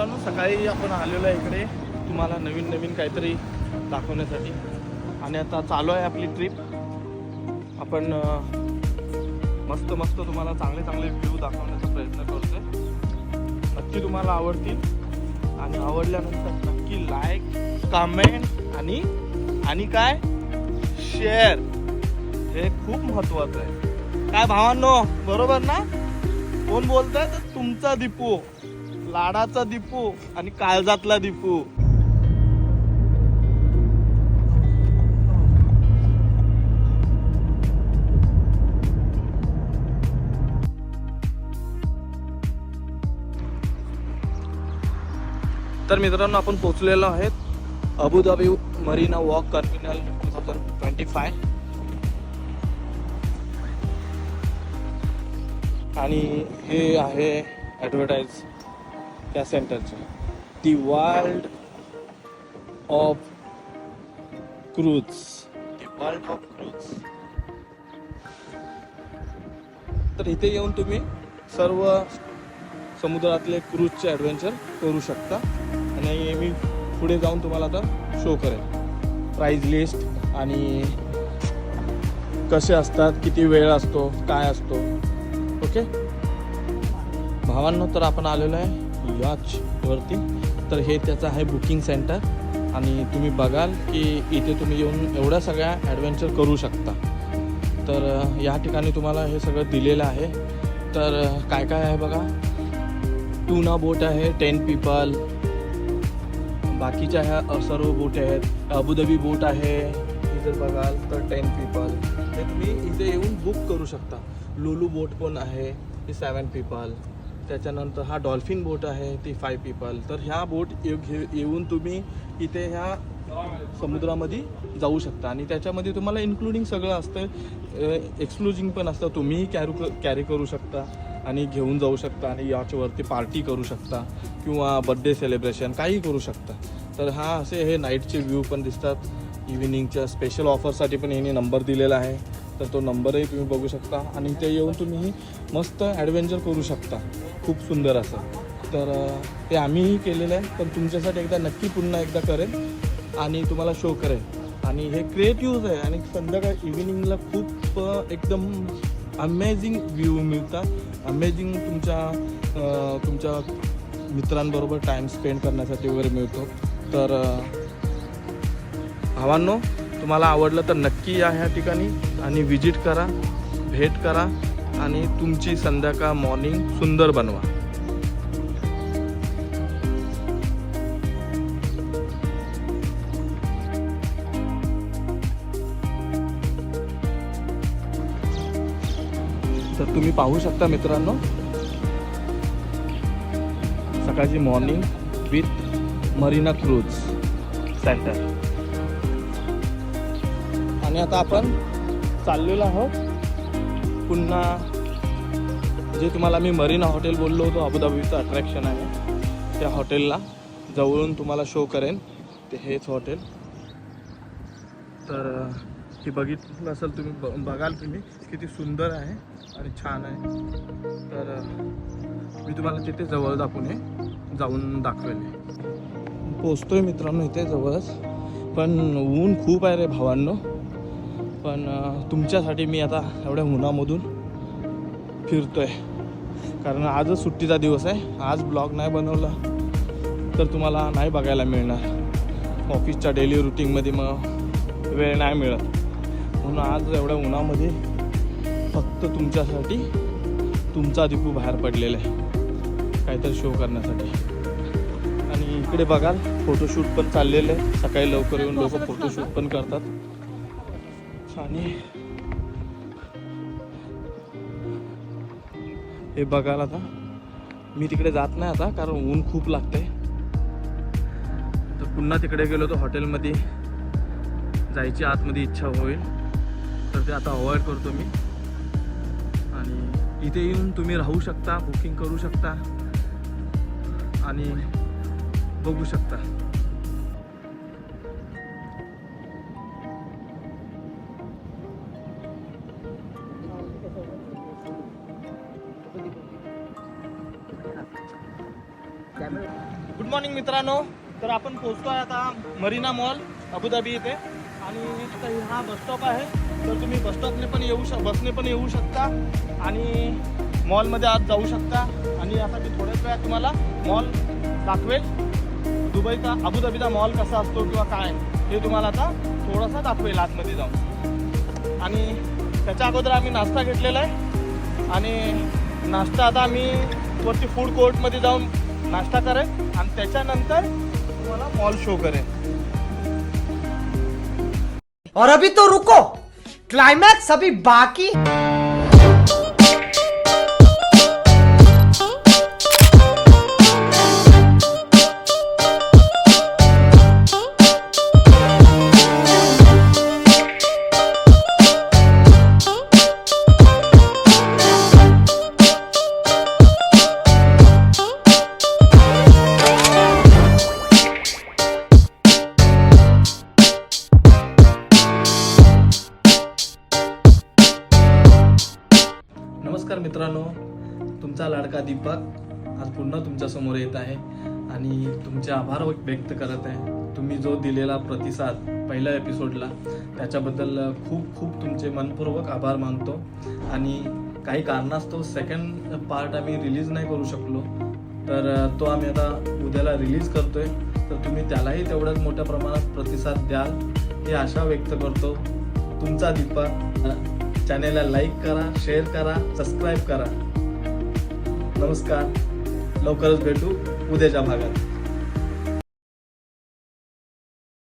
मित्रांनो, सकाळी आपण आलेलो आहे इकडे तुम्हाला नवीन नवीन काहीतरी दाखवण्यासाठी. आणि आता चालू आहे आपली ट्रिप. आपण मस्त मस्त तुम्हाला चांगले चांगले व्ह्यू दाखवण्याचा प्रयत्न करतोय. नक्की तुम्हाला आवडतील आणि आवडल्यानंतर नक्की लाईक, कमेंट आणि काय शेअर, हे खूप महत्त्वाचं आहे. काय भावांनो, बरोबर ना? कोण बोलतंय? तर तुमचा दीपू, लाडाचा दीपू आणि काळजातला दीपू. तर मित्रांनो, आपण पोहोचलेलो आहेत अबुधाबी मरीना वॉक टर्मिनल 2025. आणि हे आहे ॲडव्हर्टाईज त्या सेंटरचे, दी वर्ल्ड ऑफ क्रूज. तर इथे येऊन तुम्ही सर्व समुद्रातले क्रूजचे ॲडव्हेंचर करू शकता. आणि मी पुढे जाऊन तुम्हाला आता शो करेन प्राईज लिस्ट आणि कसे असतात, किती वेळ असतो, काय असतो. ओके भावांनो, तर आपण आलेलो आहे याचवरती. तर हे त्याचं आहे बुकिंग सेंटर. आणि तुम्ही बघाल की इथे तुम्ही येऊन एवढ्या सगळ्या ॲडव्हेंचर करू शकता. तर या ठिकाणी तुम्हाला हे सगळं दिलेलं आहे. तर काय काय आहे बघा. टूना बोट आहे 10 पीपल. बाकीच्या ह्या सर्व बोट आहेत. अबुधाबी बोट आहे, ही जर बघाल तर 10 पीपल. ते तुम्ही इथे येऊन बुक करू शकता. लुलू बोट पण आहे, ती 7 पीपल. त्याच्यानंतर हा डॉल्फिन बोट आहे, ती 5 पीपल. तर ह्या बोट येऊन तुम्ही इथे ह्या समुद्रामध्ये जाऊ शकता. आणि त्याच्यामध्ये तुम्हाला इन्क्लुडिंग सगळं असतं. एक्सक्लुजिंग पण असतं. तुम्हीही कॅरी करू शकता आणि घेऊन जाऊ शकता. आणि याच्यावरती पार्टी करू शकता किंवा बड्डे सेलिब्रेशन काही करू शकता. तर हा असे हे नाईटचे व्ह्यू पण दिसतात. इव्हिनिंगच्या स्पेशल ऑफरसाठी पण याने नंबर दिलेला आहे. तर तो नंबरही तुम्ही बघू शकता. आणि ते येऊन तुम्ही मस्त ॲडव्हेंचर करू शकता, खूप सुंदर असं. तर ते आम्हीही केलेलं आहे. पण तुमच्यासाठी एकदा नक्की पुन्हा एकदा करेन आणि तुम्हाला शो करेन. आणि हे क्रिएटिव्ह आहे. आणि संध्याकाळ इव्हिनिंगला खूप एकदम अमेझिंग व्ह्यू मिळतात. अमेझिंग तुमच्या मित्रांबरोबर टाईम स्पेंड करण्यासाठी वगैरे मिळतो. तर भावांनो, तुम्हाला आवडलं तर नक्की या ह्या ठिकाणी आणि विजिट करा, भेट करा आणि तुमची संध्याकाळ मॉर्निंग सुंदर बनवा. तर तुम्ही पाहू शकता मित्रांनो, सकाळची morning with marina cruise centre. आणि आता आपण चाललेलो आहोत पुन्हा, जे तुम्हाला मी मरीना हॉटेल बोललो होतो, अबुधाबीचं अट्रॅक्शन आहे, त्या हॉटेलला जवळून तुम्हाला शो करेन. ते हेच हॉटेल. तर हे बघितलं असेल तुम्ही, बघाल तुम्ही किती सुंदर आहे आणि छान आहे. तर मी तुम्हाला तिथे जवळ जाऊन दाखवेल. पोचतोय मित्रांनो इथे जवळच. पण ऊन खूप आहे रे भावांनो. पण तुमच्यासाठी मी आता एवढ्या उन्हामधून फिरतोय, कारण आजच सुट्टीचा दिवस आहे. आज ब्लॉग नाही बनवला तर तुम्हाला नाही बघायला मिळणार. ऑफिसच्या डेली रुटीनमध्ये मग वेळ नाही मिळत. म्हणून आज एवढ्या उन्हामध्ये फक्त तुमच्यासाठी तुमचा दीपू बाहेर पडलेला आहे काहीतरी शो करण्यासाठी. आणि इकडे बघाल फोटोशूट पण चाललेलं आहे. सकाळी लवकर येऊन लोक फोटोशूट पण करतात. आणि हे बघाल, आता मी तिकडे जात नाही आता, कारण ऊन खूप लागतंय. तर पुन्हा तिकडे गेलो तर हॉटेलमध्ये जायची आतमध्ये इच्छा होईल, तर ते आता अवॉइड करतो मी. आणि इथे येऊन तुम्ही राहू शकता, बुकिंग करू शकता आणि बघू शकता. गुड मॉर्निंग मित्रांनो. तर आपण पोहोचतोय आता मरीना मॉल अबुधाबी इथे आणि आता हा बस स्टॉप आहे. तर तुम्ही बस स्टॉपने पण बसने पण येऊ शकता आणि मॉलमध्ये आत जाऊ शकता. आणि आता मी थोड्याच वेळात तुम्हाला मॉल दाखवेल. दुबईचा अबुधाबीचा मॉल कसा असतो किंवा काय हे तुम्हाला आता थोडासा दाखवेल आतमध्ये जाऊन. आणि त्याच्या अगोदर आम्ही नाश्ता घेतलेला आहे आणि नाश्ता आता आम्ही वरती फूड कोर्टमध्ये जाऊन नाश्ता करेल आणि त्याच्यानंतर तुम्हाला मॉल शो करेल. और अभी तो रुको, क्लाइमैक्स अभी बाकी. नमस्कार मित्रांनो, तुमचा लाडका दीपक आज पुन्हा तुमच्या समोर येत आहे आणि तुमचे आभार व्यक्त करत आहे. तुम्ही जो दिलेला प्रतिसाद पहिल्या एपिसोडला त्याच्याबद्दल खूप खूप तुमचे मनपूर्वक आभार मानतो. आणि काही कारणास्तव सेकंड पार्ट आम्ही रिलीज नाही करू शकलो, तर तो आम्ही आता उद्याला रिलीज करतोय. तर तुम्ही त्यालाही तेवढ्याच मोठ्या प्रमाणात प्रतिसाद द्याल ही आशा व्यक्त करतो. तुमचा दीपक. चॅनेलला लाईक करा, शेअर करा, सबस्क्राईब करा. नमस्कार, लवकरच भेटू उद्याच्या भागात.